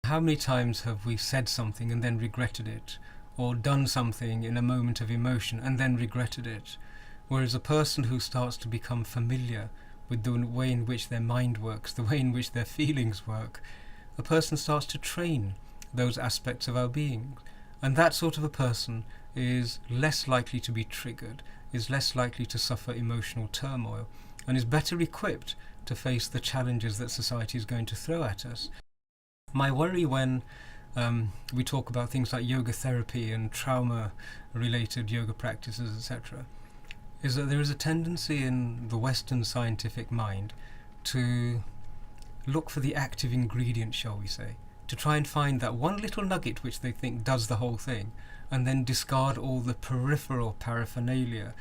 How many times have we said something and then regretted it, or done something in a moment of emotion and then regretted it? Whereas a person who starts to become familiar with the way in which their mind works, the way in which their feelings work, a person starts to train those aspects of our being. And that sort of a person is less likely to be triggered, is less likely to suffer emotional turmoil, and is better equipped to face the challenges that society is going to throw at us. My worry when we talk about things like yoga therapy and trauma-related yoga practices, etc., is that there is a tendency in the Western scientific mind to look for the active ingredient, shall we say, to try and find that one little nugget which they think does the whole thing, and then discard all the peripheral paraphernalia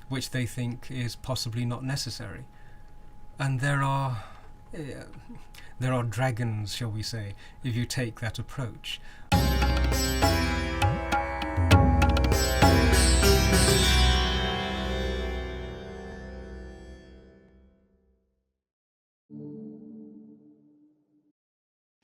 which they think is possibly not necessary. And there are dragons, shall we say, if you take that approach.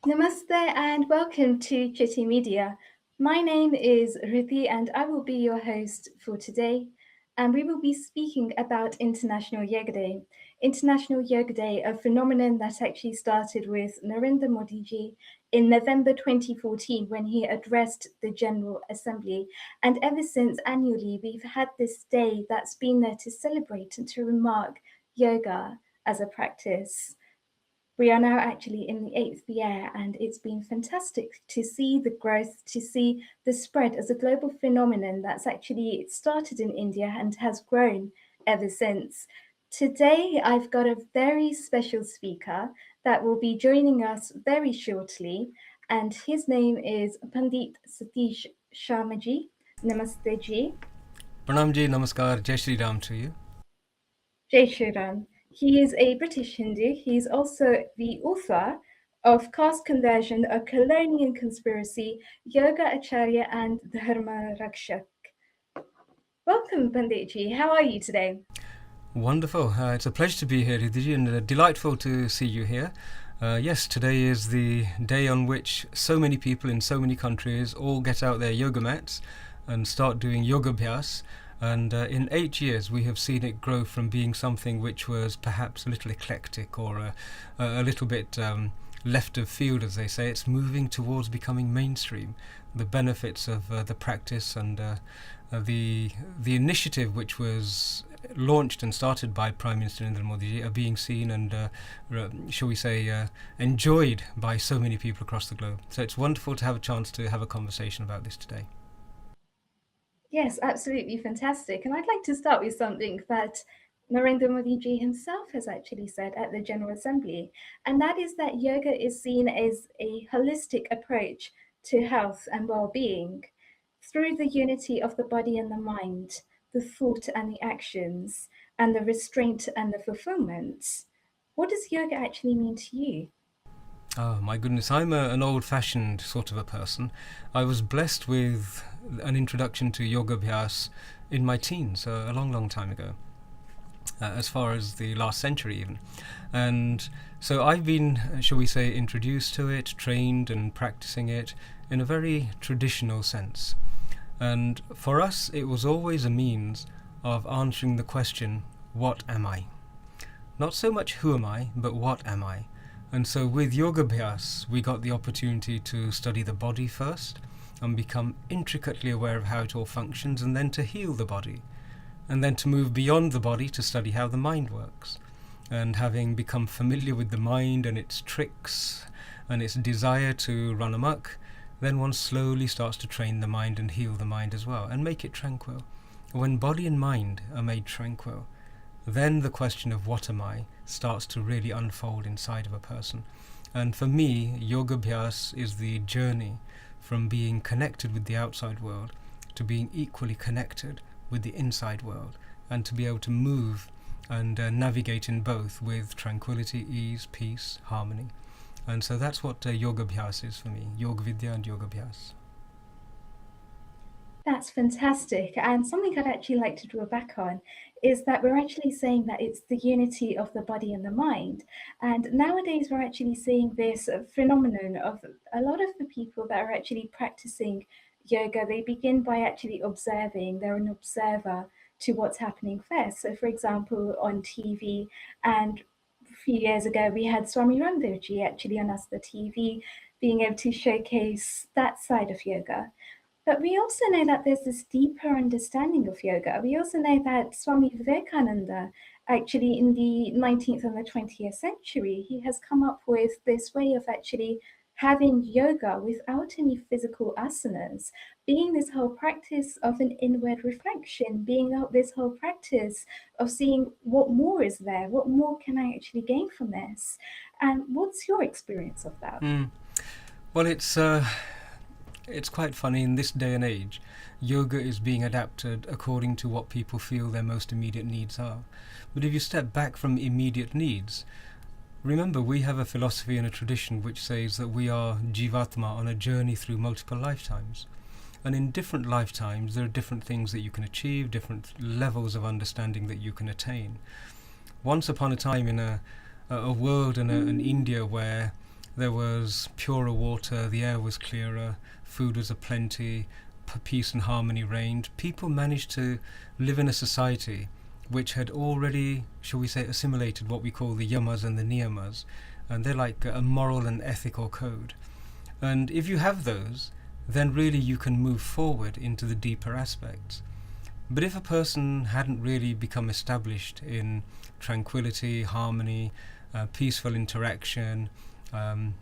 Namaste and welcome to Citti Media. My name is Ruthi and I will be your host for today. And we will be speaking about International Yoga Day. International Yoga Day, a phenomenon that actually started with Narendra Modi ji in November 2014 when he addressed the General Assembly. And ever since, annually, we've had this day that's been there to celebrate and to remark yoga as a practice. We are now actually in the 8th year, and it's been fantastic to see the growth, to see the spread as a global phenomenon that's actually started in India and has grown ever since. Today, I've got a very special speaker that will be joining us very shortly, and his name is Pandit Satish Sharma ji. Namaste ji. Pranam ji, namaskar, Jai Shri Ram to you. Jai Shri Ram. He is a British Hindu. He's also the author of Caste Conversion, A Colonial Conspiracy, Yoga Acharya and Dharma Rakshak. Welcome, Panditji. How are you today? Wonderful. It's a pleasure to be here, Hidiji, and delightful to see you here. Yes, today is the day on which so many people in so many countries all get out their yoga mats and start doing yoga abhyas. And in 8 years, we have seen it grow from being something which was perhaps a little eclectic or a little bit left of field, as they say. It's moving towards becoming mainstream. The benefits of the practice and the initiative which was launched and started by Prime Minister Narendra Modi are being seen and, shall we say, enjoyed by so many people across the globe. So it's wonderful to have a chance to have a conversation about this today. Yes, absolutely fantastic. And I'd like to start with something that Narendra Modi ji himself has actually said at the General Assembly, and that is that yoga is seen as a holistic approach to health and well-being through the unity of the body and the mind, the thought and the actions, and the restraint and the fulfillment. What does yoga actually mean to you? Oh my goodness, I'm an old-fashioned sort of a person. I was blessed with an introduction to yoga abhyas in my teens, a long time ago, as far as the last century even. And so I've been, shall we say, introduced to it, trained and practicing it in a very traditional sense. And for us, it was always a means of answering the question, what am I? Not so much who am I, but what am I? And so with Yoga Abhyas, we got the opportunity to study the body first and become intricately aware of how it all functions, and then to heal the body, and then to move beyond the body to study how the mind works. And having become familiar with the mind and its tricks and its desire to run amok, then one slowly starts to train the mind and heal the mind as well, and make it tranquil. When body and mind are made tranquil, then the question of what am I starts to really unfold inside of a person. And for me, Yoga Abhyas is the journey from being connected with the outside world to being equally connected with the inside world, and to be able to move and navigate in both with tranquility, ease, peace, harmony. And so that's what Yoga Abhyas is for me, Yoga Vidya and Yoga Abhyas. That's fantastic. And something I'd actually like to draw back on is that we're actually saying that it's the unity of the body and the mind. And nowadays, we're actually seeing this phenomenon of a lot of the people that are actually practicing yoga, they begin by actually observing, they're an observer to what's happening first. So, for example, on TV, and a few years ago, we had Swami Ramdevji actually on us, the TV, being able to showcase that side of yoga. But we also know that there's this deeper understanding of yoga. We also know that Swami Vivekananda, actually in the 19th and the 20th century, he has come up with this way of actually having yoga without any physical asanas, being this whole practice of an inward reflection, being this whole practice of seeing what more is there, what more can I actually gain from this? And what's your experience of that? Well, it's quite funny in this day and age. Yoga is being adapted according to what people feel their most immediate needs are. But if you step back from immediate needs, remember we have a philosophy and a tradition which says that we are Jivatma on a journey through multiple lifetimes. And in different lifetimes, there are different things that you can achieve, different levels of understanding that you can attain. Once upon a time in a world and an India where there was purer water, the air was clearer, food was aplenty, peace and harmony reigned, people managed to live in a society which had already, shall we say, assimilated what we call the yamas and the niyamas. And they're like a moral and ethical code. And if you have those, then really you can move forward into the deeper aspects. But if a person hadn't really become established in tranquility, harmony, peaceful interaction,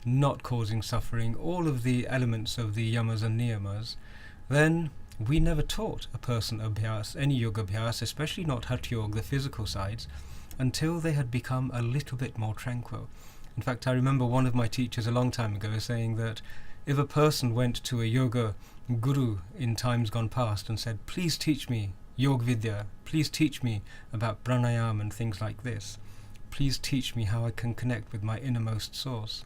not causing suffering, all of the elements of the yamas and niyamas, then we never taught a person abhyas, any yoga abhyas, especially not hatha yoga, the physical sides, until they had become a little bit more tranquil. In fact, I remember one of my teachers a long time ago saying that if a person went to a yoga guru in times gone past and said, please teach me Yog Vidya, please teach me about pranayam and things like this, please teach me how I can connect with my innermost source.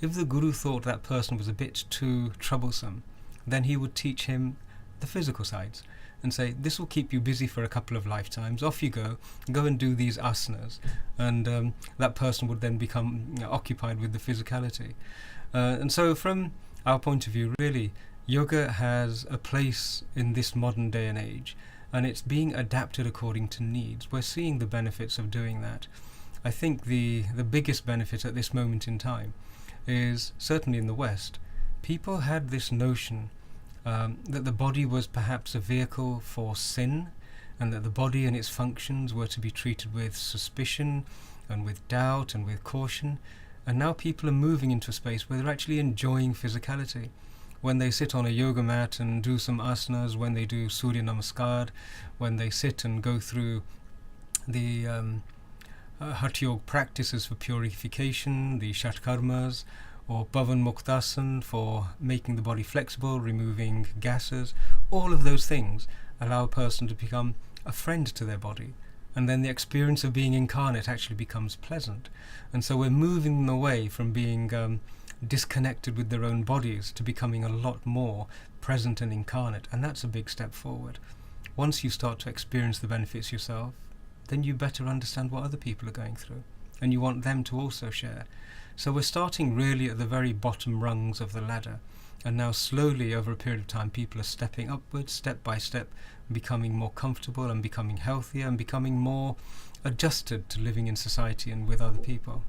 If the guru thought that person was a bit too troublesome, then he would teach him the physical sides and say, this will keep you busy for a couple of lifetimes, off you go and do these asanas. And that person would then become occupied with the physicality. And so from our point of view, really, yoga has a place in this modern day and age, and it's being adapted according to needs. We're seeing the benefits of doing that. I think the biggest benefit at this moment in time is, certainly in the West, people had this notion that the body was perhaps a vehicle for sin, and that the body and its functions were to be treated with suspicion and with doubt and with caution. And now people are moving into a space where they're actually enjoying physicality. When they sit on a yoga mat and do some asanas, when they do Surya Namaskar, when they sit and go through the Hatha Yoga practices for purification, the Shatkarmas, or Bhavan Muktasan for making the body flexible, removing gases, all of those things allow a person to become a friend to their body. And then the experience of being incarnate actually becomes pleasant. And so we're moving them away from being disconnected with their own bodies to becoming a lot more present and incarnate. And that's a big step forward. Once you start to experience the benefits yourself, then you better understand what other people are going through. And you want them to also share. So we're starting really at the very bottom rungs of the ladder. And now slowly over a period of time, people are stepping upwards, step by step, becoming more comfortable and becoming healthier and becoming more adjusted to living in society and with other people.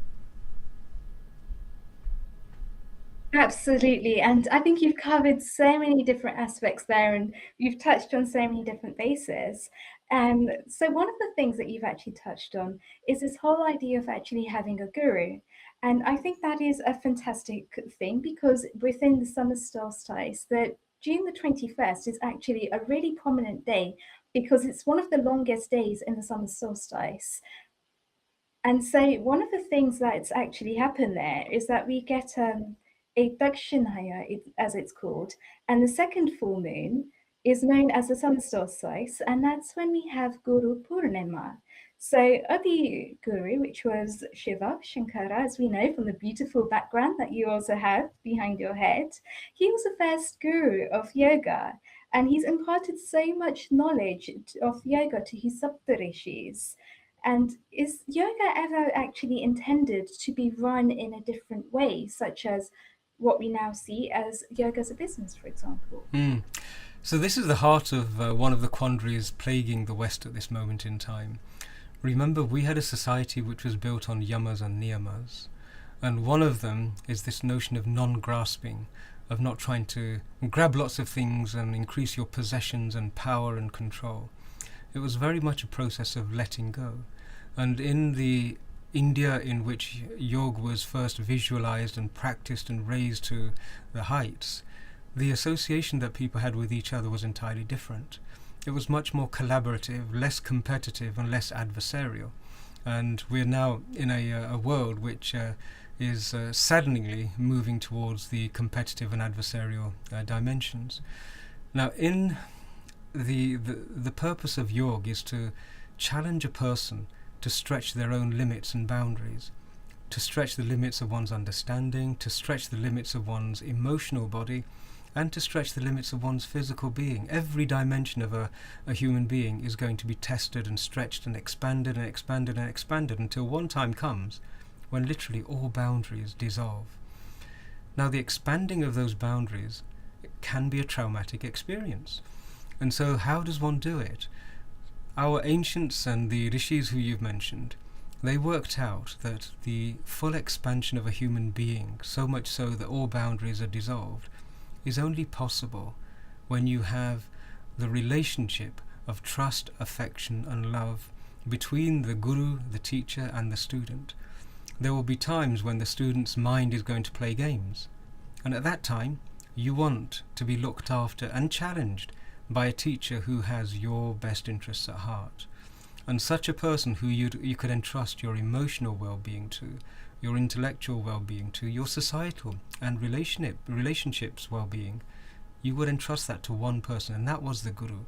Absolutely. And I think you've covered so many different aspects there and you've touched on so many different bases. And so, one of the things that you've actually touched on is this whole idea of actually having a guru. And I think that is a fantastic thing because within the summer solstice, that June the 21st is actually a really prominent day because it's one of the longest days in the summer solstice. And so one of the things that's actually happened there is that we get a Dakshinaya, as it's called, and the second full moon is known as the summer solstice, and that's when we have Guru Purnima. So Adi Guru, which was Shiva, Shankara, as we know from the beautiful background that you also have behind your head, he was the first guru of yoga. And he's imparted so much knowledge of yoga to his Saptarishis. And is yoga ever actually intended to be run in a different way, such as what we now see as yoga as a business, for example? Mm. So this is the heart of one of the quandaries plaguing the West at this moment in time. Remember, we had a society which was built on yamas and niyamas, and one of them is this notion of non-grasping, of not trying to grab lots of things and increase your possessions and power and control. It was very much a process of letting go. And in the India in which yoga was first visualized and practiced and raised to the heights, the association that people had with each other was entirely different. It was much more collaborative, less competitive and less adversarial. And we're now in a world which is saddeningly moving towards the competitive and adversarial dimensions. Now, in the purpose of yoga is to challenge a person to stretch their own limits and boundaries, to stretch the limits of one's understanding, to stretch the limits of one's emotional body, and to stretch the limits of one's physical being. Every dimension of a human being is going to be tested and stretched and expanded and expanded and expanded until one time comes when literally all boundaries dissolve. Now, the expanding of those boundaries can be a traumatic experience. And so how does one do it? Our ancients and the rishis who you've mentioned, they worked out that the full expansion of a human being, so much so that all boundaries are dissolved, is only possible when you have the relationship of trust, affection and love between the guru, the teacher and the student. There will be times when the student's mind is going to play games, and at that time you want to be looked after and challenged by a teacher who has your best interests at heart, and such a person who you could entrust your emotional well-being to, your intellectual well-being to, your societal and relationships well-being. You would entrust that to one person, and that was the guru.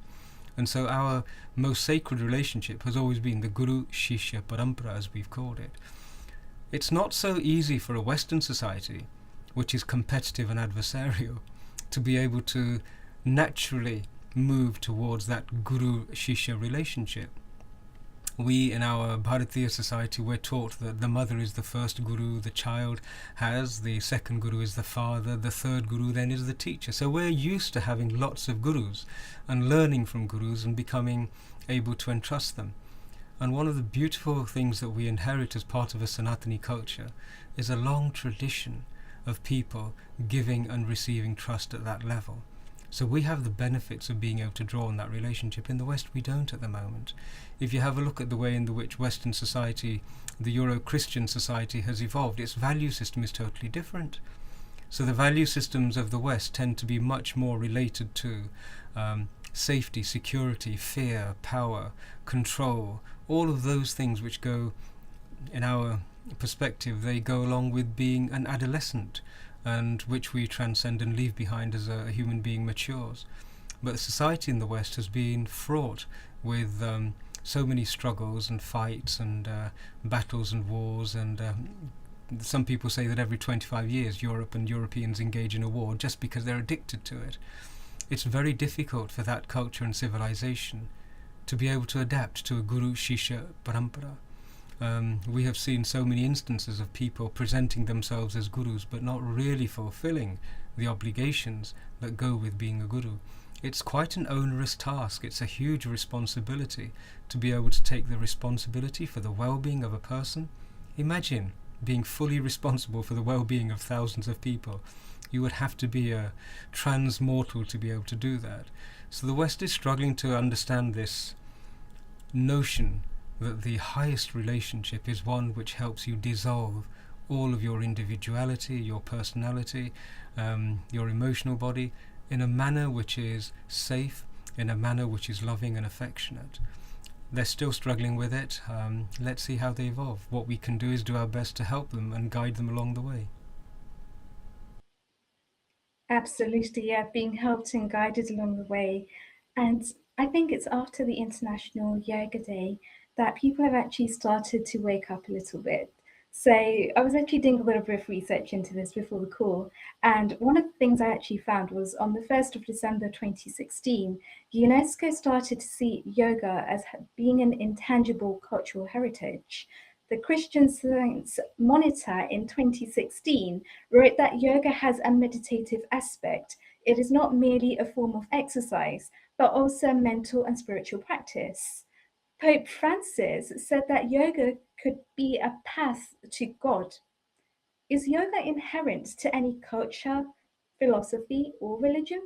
And so our most sacred relationship has always been the guru shishya parampara, as we've called it. It's not so easy for a Western society, which is competitive and adversarial, to be able to naturally move towards that guru-shishya relationship. We, in our Bharatiya society, we're taught that the mother is the first guru, the child has, the second guru is the father, the third guru then is the teacher. So we're used to having lots of gurus and learning from gurus and becoming able to entrust them. And one of the beautiful things that we inherit as part of a Sanatani culture is a long tradition of people giving and receiving trust at that level. So we have the benefits of being able to draw on that relationship. In the West, we don't at the moment. If you have a look at the way in which Western society, the Euro-Christian society has evolved, its value system is totally different. So the value systems of the West tend to be much more related to safety, security, fear, power, control, all of those things which go, in our perspective, they go along with being an adolescent, and which we transcend and leave behind as a human being matures. But society in the West has been fraught with so many struggles and fights and battles and wars, and some people say that every 25 years Europe and Europeans engage in a war just because they're addicted to it. It's very difficult for that culture and civilization to be able to adapt to a guru shishya parampara. We have seen so many instances of people presenting themselves as gurus but not really fulfilling the obligations that go with being a guru. It's quite an onerous task. It's a huge responsibility to be able to take the responsibility for the well-being of a person. Imagine being fully responsible for the well-being of thousands of people. You would have to be a trans-mortal to be able to do that. So the West is struggling to understand this notion that the highest relationship is one which helps you dissolve all of your individuality, your personality, your emotional body, in a manner which is safe, in a manner which is loving and affectionate. They're still struggling with it. Let's see how they evolve. What we can do is do our best to help them and guide them along the way. Absolutely, yeah, being helped and guided along the way. And I think it's after the International Yoga Day that people have actually started to wake up a little bit. So I was actually doing a little bit of research into this before the call, and one of the things I actually found was on the 1st of December 2016, UNESCO started to see yoga as being an intangible cultural heritage. The Christian Science Monitor in 2016 wrote that yoga has a meditative aspect. It is not merely a form of exercise, but also a mental and spiritual practice. Pope Francis said that yoga could be a path to God. Is yoga inherent to any culture, philosophy, or religion?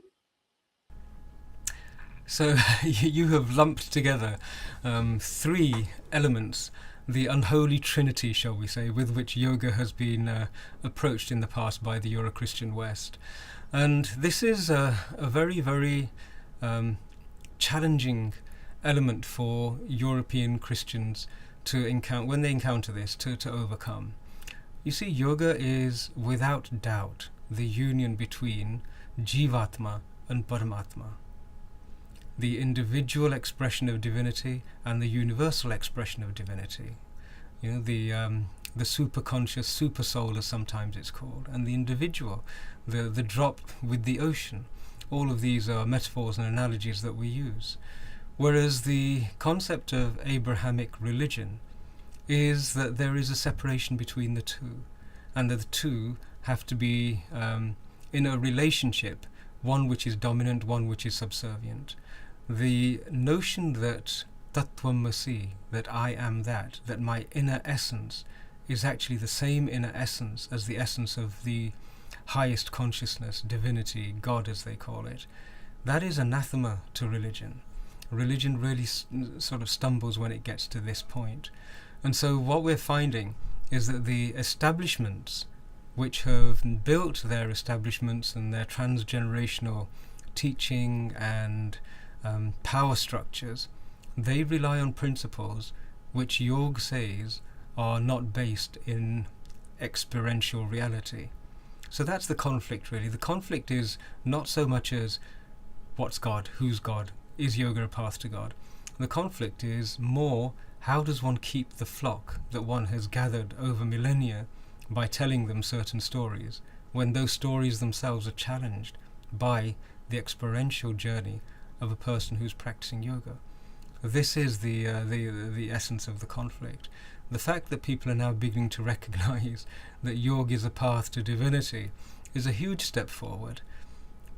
So you have lumped together three elements, the unholy trinity, shall we say, with which yoga has been approached in the past by the Euro-Christian West. And this is a very, very challenging element for European Christians to encounter when they encounter this, to overcome. You see, yoga is without doubt the union between Jivatma and Paramatma, the individual expression of divinity and the universal expression of divinity. You know, the superconscious, super soul, as sometimes it's called, and the individual, the drop with the ocean. All of these are metaphors and analogies that we use. Whereas the concept of Abrahamic religion is that there is a separation between the two, and that the two have to be in a relationship, one which is dominant, one which is subservient. The notion that Tattvamasi, that I am that my inner essence is actually the same inner essence as the essence of the highest consciousness, divinity, God as they call it, that is anathema to religion. Religion really sort of stumbles when it gets to this point. And so what we're finding is that the establishments which have built their establishments and their transgenerational teaching and power structures, they rely on principles which Yoga says are not based in experiential reality. So that's the conflict, really. The conflict is not so much as what's God, who's God, is yoga a path to God? The conflict is more, how does one keep the flock that one has gathered over millennia by telling them certain stories, when those stories themselves are challenged by the experiential journey of a person who's practicing yoga. This is the essence of the conflict. The fact that people are now beginning to recognize that yoga is a path to divinity is a huge step forward.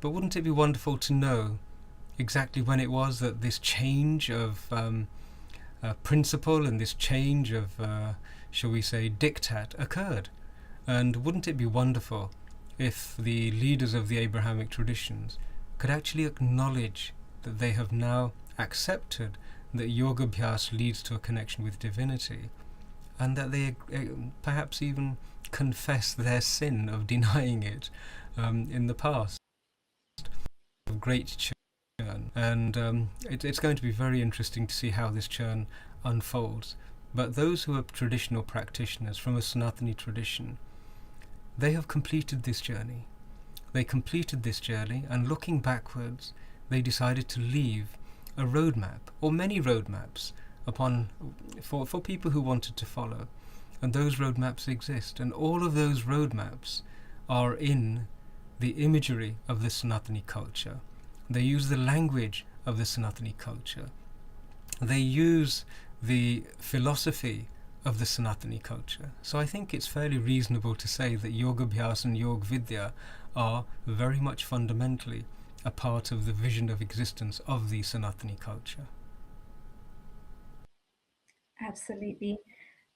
But wouldn't it be wonderful to know exactly when it was that this change of principle and this change of, shall we say, diktat occurred? And wouldn't it be wonderful if the leaders of the Abrahamic traditions could actually acknowledge that they have now accepted that yoga abhyas leads to a connection with divinity, and that they perhaps even confess their sin of denying it in the past. Great churn, and it's going to be very interesting to see how this churn unfolds. But those who are traditional practitioners from a Sanatani tradition, they have completed this journey. They completed this journey, and looking backwards, they decided to leave a roadmap, or many roadmaps, for people who wanted to follow. And those roadmaps exist, and all of those roadmaps are in the imagery of the Sanatani culture. They use the language of the Sanatani culture. They use the philosophy of the Sanatani culture. So I think it's fairly reasonable to say that Yoga Abhyas and Yoga Vidya are very much fundamentally a part of the vision of existence of the Sanatani culture. Absolutely.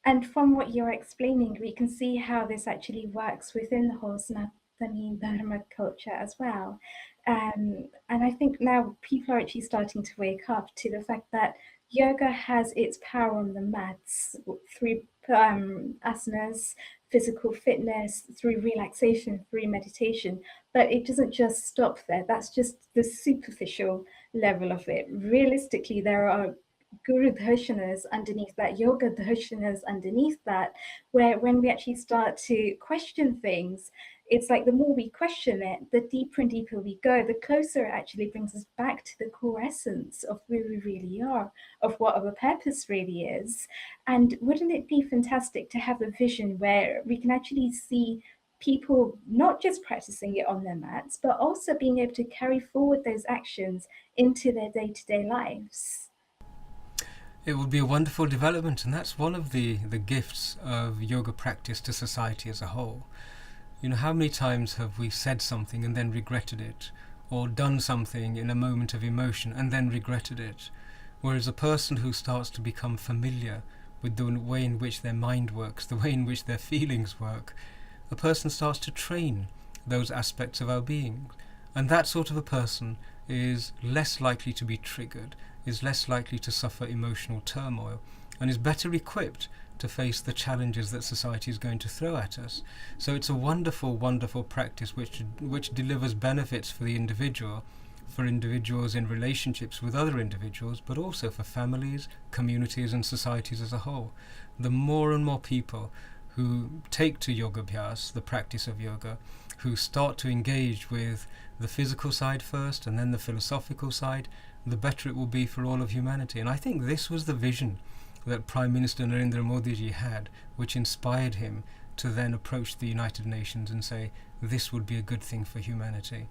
And from what you're explaining, we can see how this actually works within the whole Sanatani Dharma culture as well. And I think now people are actually starting to wake up to the fact that yoga has its power on the mats through asanas, physical fitness, through relaxation, through meditation. But it doesn't just stop there. That's just the superficial level of it. Realistically, there are guru darshanas underneath that, yoga darshanas underneath that, where when we actually start to question things, it's like the more we question it, the deeper and deeper we go, the closer it actually brings us back to the core essence of who we really are, of what our purpose really is. And wouldn't it be fantastic to have a vision where we can actually see people not just practicing it on their mats, but also being able to carry forward those actions into their day-to-day lives? It would be a wonderful development, and that's one of the gifts of yoga practice to society as a whole. You know, how many times have we said something and then regretted it, or done something in a moment of emotion and then regretted it? Whereas a person who starts to become familiar with the way in which their mind works, the way in which their feelings work, a person starts to train those aspects of our being. And that sort of a person is less likely to be triggered, is less likely to suffer emotional turmoil, and is better equipped to face the challenges that society is going to throw at us. So it's a wonderful, wonderful practice which delivers benefits for the individual, for individuals in relationships with other individuals, but also for families, communities and societies as a whole. The more and more people who take to yoga abhyas, the practice of yoga, who start to engage with the physical side first and then the philosophical side, the better it will be for all of humanity. And I think this was the vision that Prime Minister Narendra Modi ji had, which inspired him to then approach the United Nations and say, this would be a good thing for humanity.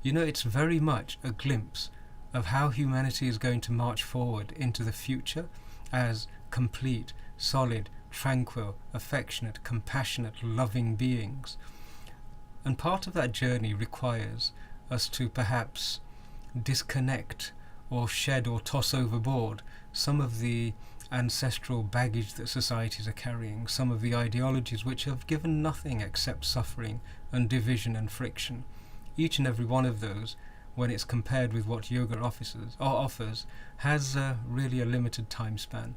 You know, it's very much a glimpse of how humanity is going to march forward into the future as complete, solid, tranquil, affectionate, compassionate, loving beings. And part of that journey requires us to perhaps disconnect or shed or toss overboard some of the ancestral baggage that societies are carrying, some of the ideologies which have given nothing except suffering and division and friction. Each and every one of those, when it's compared with what yoga offers, has really a limited time span.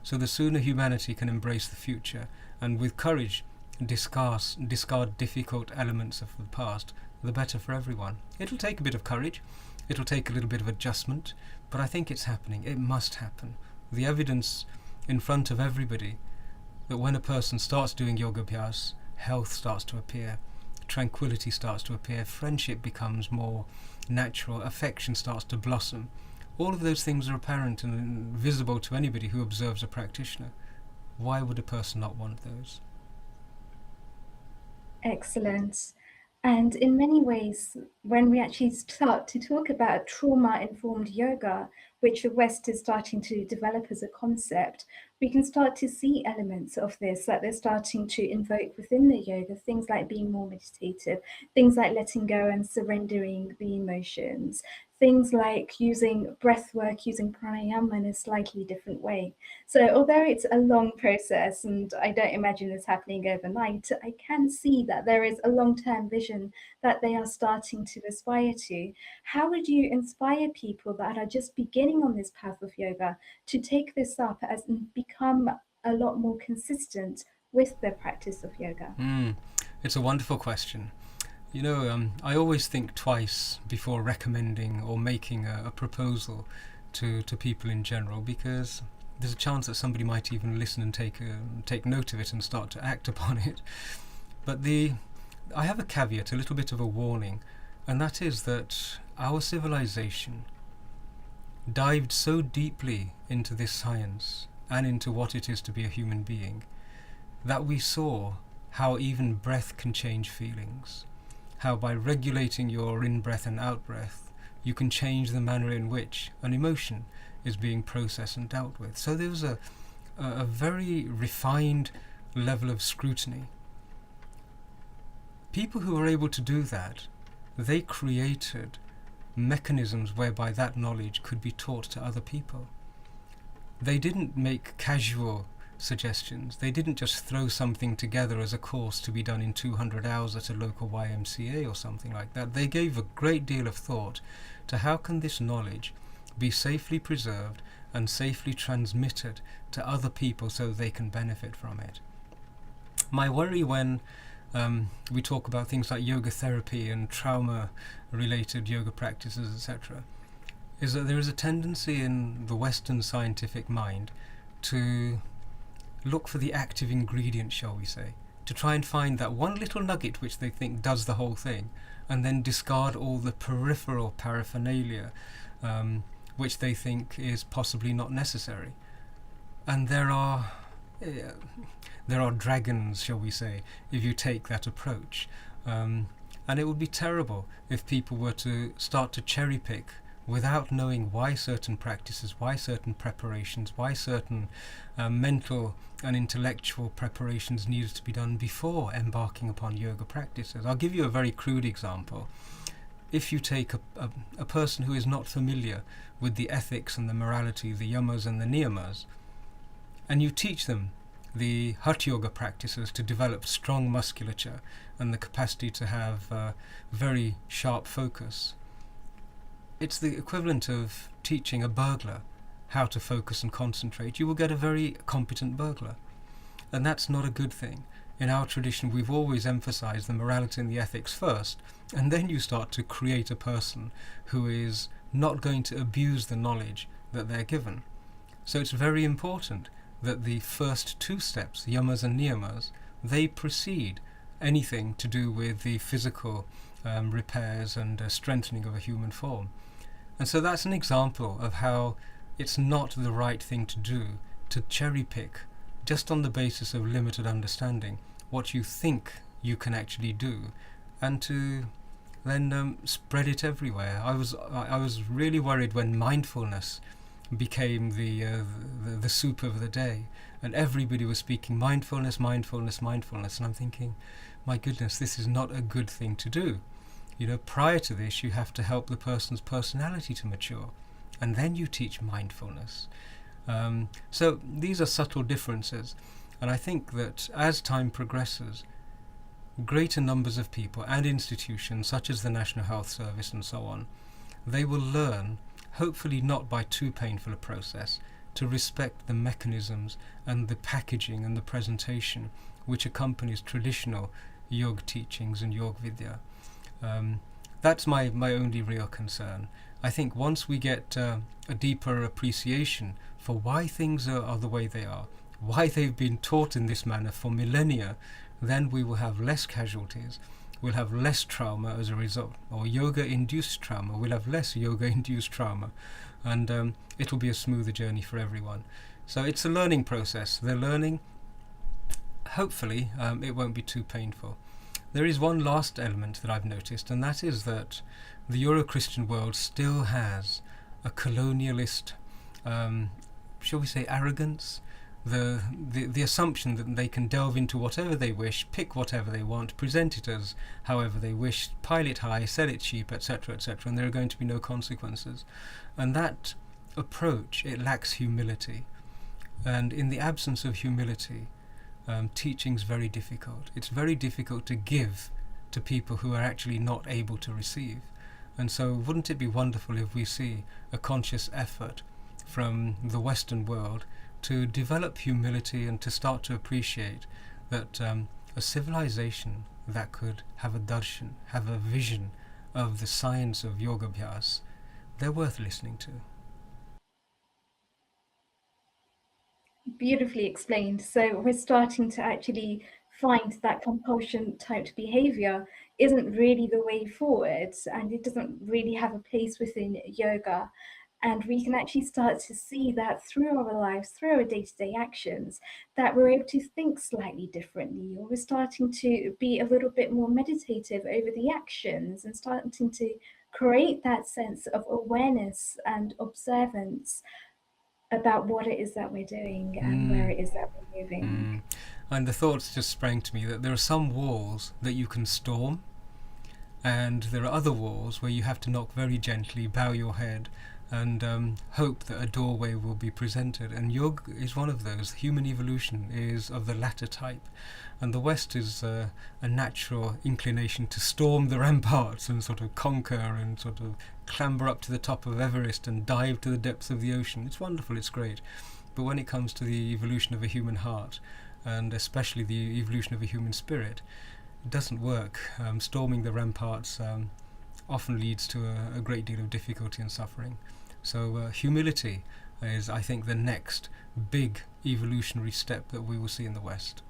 So the sooner humanity can embrace the future and with courage discard difficult elements of the past, the better for everyone. It'll take a bit of courage, it'll take a little bit of adjustment, but I think it's happening. It must happen. The evidence in front of everybody that when a person starts doing yoga abhyas, health starts to appear, tranquility starts to appear, friendship becomes more natural, affection starts to blossom. All of those things are apparent and visible to anybody who observes a practitioner. Why would a person not want those? Excellent. And in many ways, when we actually start to talk about trauma-informed yoga, which the West is starting to develop as a concept, we can start to see elements of this that they're starting to invoke within the yoga, things like being more meditative, things like letting go and surrendering the emotions, things like using breath work, using pranayama in a slightly different way. So although it's a long process and I don't imagine this happening overnight, I can see that there is a long-term vision that they are starting to aspire to. How would you inspire people that are just beginning on this path of yoga to take this up as and become a lot more consistent with their practice of yoga? It's a wonderful question. You know, I always think twice before recommending or making a proposal to people in general, because there's a chance that somebody might even listen and take note of it and start to act upon it. But I have a caveat, a little bit of a warning, and that is that our civilization dived so deeply into this science and into what it is to be a human being that we saw how even breath can change feelings, how by regulating your in-breath and out-breath you can change the manner in which an emotion is being processed and dealt with. So there was a very refined level of scrutiny. People who were able to do that, they created mechanisms whereby that knowledge could be taught to other people. They didn't make casual suggestions. They didn't just throw something together as a course to be done in 200 hours at a local YMCA or something like that. They gave a great deal of thought to how can this knowledge be safely preserved and safely transmitted to other people so they can benefit from it. My worry when we talk about things like yoga therapy and trauma related yoga practices, etc., is that there is a tendency in the Western scientific mind to look for the active ingredient, shall we say, to try and find that one little nugget which they think does the whole thing, and then discard all the peripheral paraphernalia which they think is possibly not necessary. And there are dragons, shall we say, if you take that approach. And it would be terrible if people were to start to cherry pick without knowing why certain practices, why certain preparations, why certain mental and intellectual preparations needed to be done before embarking upon yoga practices. I'll give you a very crude example. If you take a person who is not familiar with the ethics and the morality, the yamas and the niyamas, and you teach them the Hatha Yoga practices to develop strong musculature and the capacity to have very sharp focus, it's the equivalent of teaching a burglar how to focus and concentrate. You will get a very competent burglar. And that's not a good thing. In our tradition, we've always emphasized the morality and the ethics first, and then you start to create a person who is not going to abuse the knowledge that they're given. So it's very important that the first two steps, yamas and niyamas, they precede anything to do with the physical repairs and strengthening of a human form. And so that's an example of how it's not the right thing to do, to cherry pick just on the basis of limited understanding what you think you can actually do, and to then spread it everywhere. I was really worried when mindfulness became the soup of the day, and everybody was speaking mindfulness, mindfulness, mindfulness, and I'm thinking, my goodness, this is not a good thing to do. Prior to this, you have to help the person's personality to mature, and then you teach mindfulness. So these are subtle differences, and I think that as time progresses, greater numbers of people and institutions, such as the National Health Service and so on, they will learn, hopefully not by too painful a process, to respect the mechanisms and the packaging and the presentation which accompanies traditional yoga teachings and yoga vidya. That's my only real concern. I think once we get a deeper appreciation for why things are the way they are, why they've been taught in this manner for millennia, then we will have less casualties, we'll have less trauma as a result, or yoga-induced trauma, we'll have less yoga-induced trauma, and it'll be a smoother journey for everyone. So it's a learning process. They're learning. Hopefully it won't be too painful. There is one last element that I've noticed, and that is that the Euro-Christian world still has a colonialist, shall we say, arrogance, the assumption that they can delve into whatever they wish, pick whatever they want, present it as however they wish, pile it high, sell it cheap, etc., etc., and there are going to be no consequences. And that approach, it lacks humility. And in the absence of humility, teaching's very difficult. It's very difficult to give to people who are actually not able to receive. And so wouldn't it be wonderful if we see a conscious effort from the Western world to develop humility and to start to appreciate that a civilization that could have a darshan, have a vision of the science of yoga abhyas, they're worth listening to. Beautifully explained. So we're starting to actually find that compulsion type behavior isn't really the way forward, and it doesn't really have a place within yoga. And we can actually start to see that through our lives, through our day-to-day actions, that we're able to think slightly differently, or we're starting to be a little bit more meditative over the actions and starting to create that sense of awareness and observance about what it is that we're doing and where it is that we're moving. And the thoughts just sprang to me that there are some walls that you can storm, and there are other walls where you have to knock very gently, bow your head, and hope that a doorway will be presented. And yoga is one of those. Human evolution is of the latter type, and the West is a natural inclination to storm the ramparts and sort of conquer and sort of clamber up to the top of Everest and dive to the depths of the ocean. It's wonderful, it's great. But when it comes to the evolution of a human heart, and especially the evolution of a human spirit, it doesn't work. Storming the ramparts often leads to a great deal of difficulty and suffering. So humility is, I think, the next big evolutionary step that we will see in the West.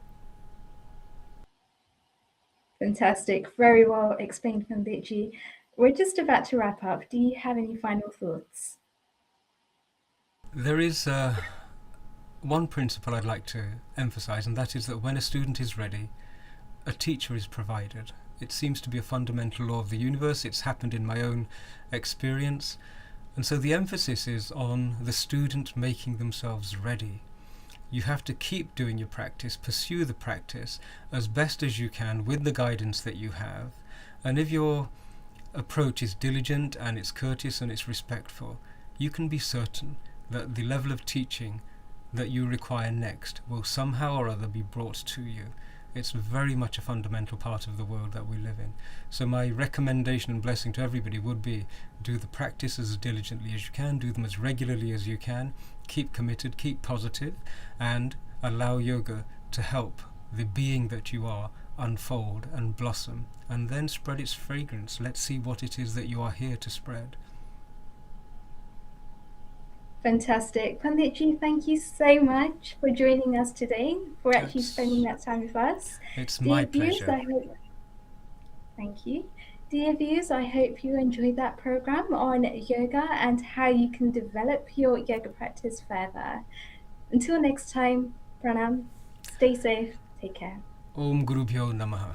Fantastic. Very well explained, Panditji. We're just about to wrap up. Do you have any final thoughts? There is one principle I'd like to emphasize, and that is that when a student is ready, a teacher is provided. It seems to be a fundamental law of the universe. It's happened in my own experience. And so the emphasis is on the student making themselves ready. You have to keep doing your practice, pursue the practice as best as you can with the guidance that you have. And if your approach is diligent and it's courteous and it's respectful, you can be certain that the level of teaching that you require next will somehow or other be brought to you. It's very much a fundamental part of the world that we live in. So my recommendation and blessing to everybody would be, do the practice as diligently as you can, do them as regularly as you can, keep committed, keep positive, and allow yoga to help the being that you are unfold and blossom, and then spread its fragrance. Let's see what it is that you are here to spread. Fantastic. Panditji, thank you so much for joining us today, for actually spending that time with us. It's my pleasure. Thank you. Dear viewers, I hope you enjoyed that program on yoga and how you can develop your yoga practice further. Until next time, pranam, stay safe, take care. Om Guru Bhyo Namaha.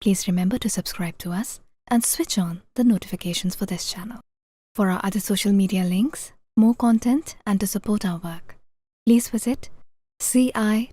Please remember to subscribe to us and switch on the notifications for this channel. For our other social media links, more content, and to support our work, please visit citti.net.